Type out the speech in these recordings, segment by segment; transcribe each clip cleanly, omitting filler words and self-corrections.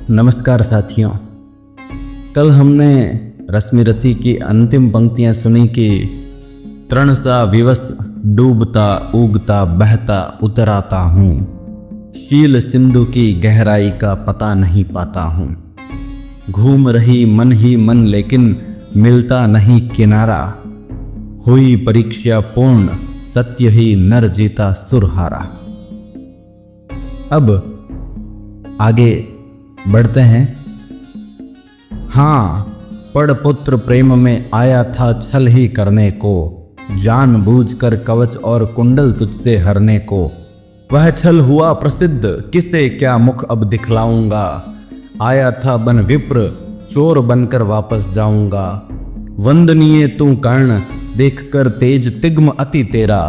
नमस्कार साथियों। कल हमने रश्मिरथी की अंतिम पंक्तियां सुनी कि तृण सा विवश डूबता उगता बहता उतराता हूँ, शील सिंधु की गहराई का पता नहीं पाता हूँ। घूम रही मन ही मन लेकिन मिलता नहीं किनारा, हुई परीक्षा पूर्ण सत्य ही नर जीता सुरहारा। अब आगे बढ़ते हैं। हाँ, पड़ पुत्र प्रेम में आया था छल ही करने को, जानबूझकर कवच और कुंडल तुझसे हरने को। वह छल हुआ प्रसिद्ध, किसे क्या मुख अब दिखलाऊंगा। आया था बन विप्र, चोर बनकर वापस जाऊंगा। वंदनीय तू कर्ण, देखकर तेज तिग्म अति तेरा।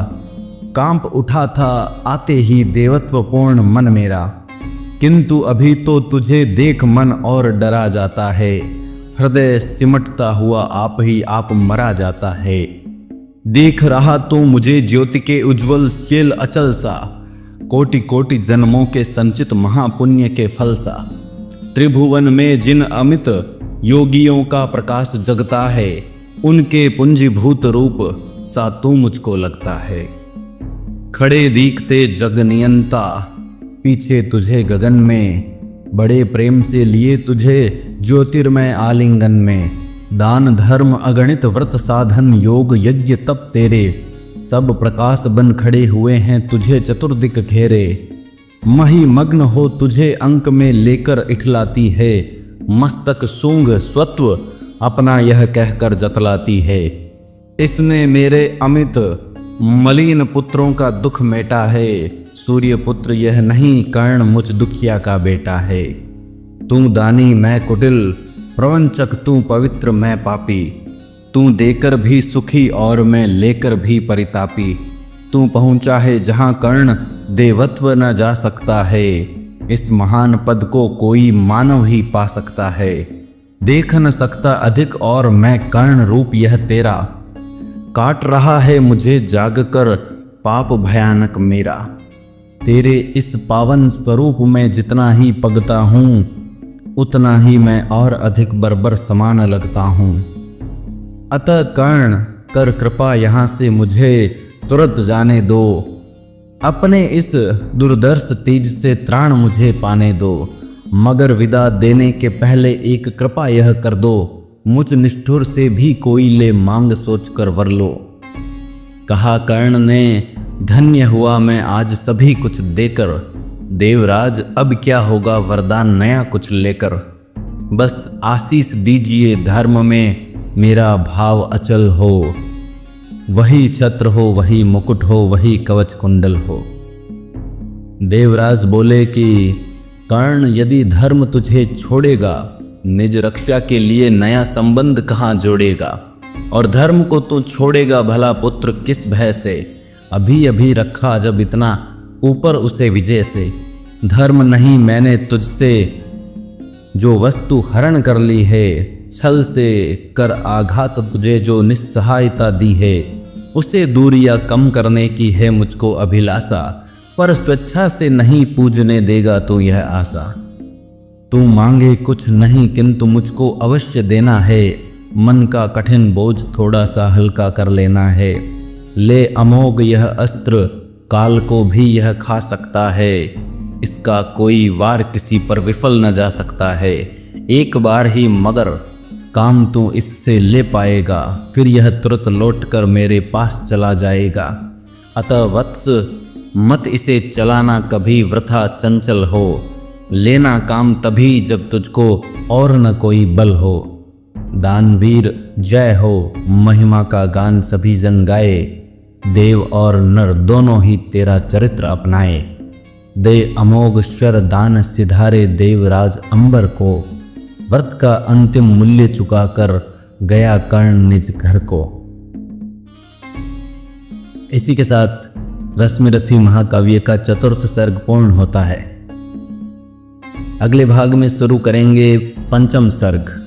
कांप उठा था आते ही देवत्व पूर्ण मन मेरा। किंतु अभी तो तुझे देख मन और डरा जाता है। हृदय सिमटता हुआ आप ही आप मरा जाता है। देख रहा तो मुझे ज्योति के उज्जवल शील अचल सा, कोटि कोटि जन्मों के संचित महापुण्य के फल सा। त्रिभुवन में जिन अमित योगियों का प्रकाश जगता है, उनके पुंजीभूत रूप सा तू मुझको लगता है। खड़े दीखते जग नियंता, पीछे तुझे गगन में। बड़े प्रेम से लिए तुझे ज्योतिर्मय आलिंगन में। दान धर्म अगणित व्रत साधन योग यज्ञ तप तेरे, सब प्रकाश बन खड़े हुए हैं तुझे चतुर्दिक घेरे। मही मग्न हो तुझे अंक में लेकर इठलाती है, मस्तक सूंघ स्वत्व अपना यह कहकर जतलाती है। इसने मेरे अमित मलिन पुत्रों का दुख मेटा है। सूर्य पुत्र यह नहीं, कर्ण मुझ दुखिया का बेटा है। तू दानी मैं कुटिल, प्रवंचक तू पवित्र मैं पापी। तू देकर भी सुखी और मैं लेकर भी परितापी। तू पहुँचा है जहाँ कर्ण देवत्व न जा सकता है। इस महान पद को कोई मानव ही पा सकता है। देख न सकता अधिक और मैं कर्ण रूप यह तेरा। काट रहा है मुझे जागकर पाप भयानक मेरा। तेरे इस पावन स्वरूप में जितना ही पगता हूँ, उतना ही मैं और अधिक बर्बर समान लगता हूँ। अतः कर्ण कर कृपा यहाँ से मुझे तुरंत जाने दो। अपने इस दुर्दर्श तेज से त्राण मुझे पाने दो। मगर विदा देने के पहले एक कृपा यह कर दो, मुझ निष्ठुर से भी कोई ले मांग सोचकर वर लो। कहा कर्ण ने, धन्य हुआ मैं आज सभी कुछ देकर। देवराज अब क्या होगा वरदान नया कुछ लेकर। बस आशीष दीजिए धर्म में मेरा भाव अचल हो। वही छत्र हो, वही मुकुट हो, वही कवच कुंडल हो। देवराज बोले कि कर्ण, यदि धर्म तुझे छोड़ेगा, निज रक्षा के लिए नया संबंध कहाँ जोड़ेगा। और धर्म को तू छोड़ेगा भला पुत्र किस भय से। अभी अभी रखा जब इतना ऊपर उसे विजय से। धर्म नहीं मैंने तुझसे जो वस्तु हरण कर ली है। छल से कर आघात तुझे जो निस्सहायता दी है। उसे दूरियां कम करने की है मुझको अभिलाषा। पर स्वेच्छा से नहीं पूजने देगा तू यह आशा। तू मांगे कुछ नहीं किंतु मुझको अवश्य देना है। मन का कठिन बोझ थोड़ा सा हल्का कर लेना है। ले अमोघ यह अस्त्र, काल को भी यह खा सकता है। इसका कोई वार किसी पर विफल न जा सकता है। एक बार ही मगर काम तू इससे ले पाएगा, फिर यह तुरंत लौटकर मेरे पास चला जाएगा। अतः वत्स मत इसे चलाना कभी वृथा चंचल हो। लेना काम तभी जब तुझको और न कोई बल हो। दानवीर जय हो, महिमा का गान सभी जन गाए। देव और नर दोनों ही तेरा चरित्र अपनाए। दे अमोघ शर दान सिधारे देवराज अंबर को। व्रत का अंतिम मूल्य चुकाकर गया कर्ण निज घर को। इसी के साथ रश्मिरथी महाकाव्य का चतुर्थ सर्ग पूर्ण होता है। अगले भाग में शुरू करेंगे पंचम सर्ग।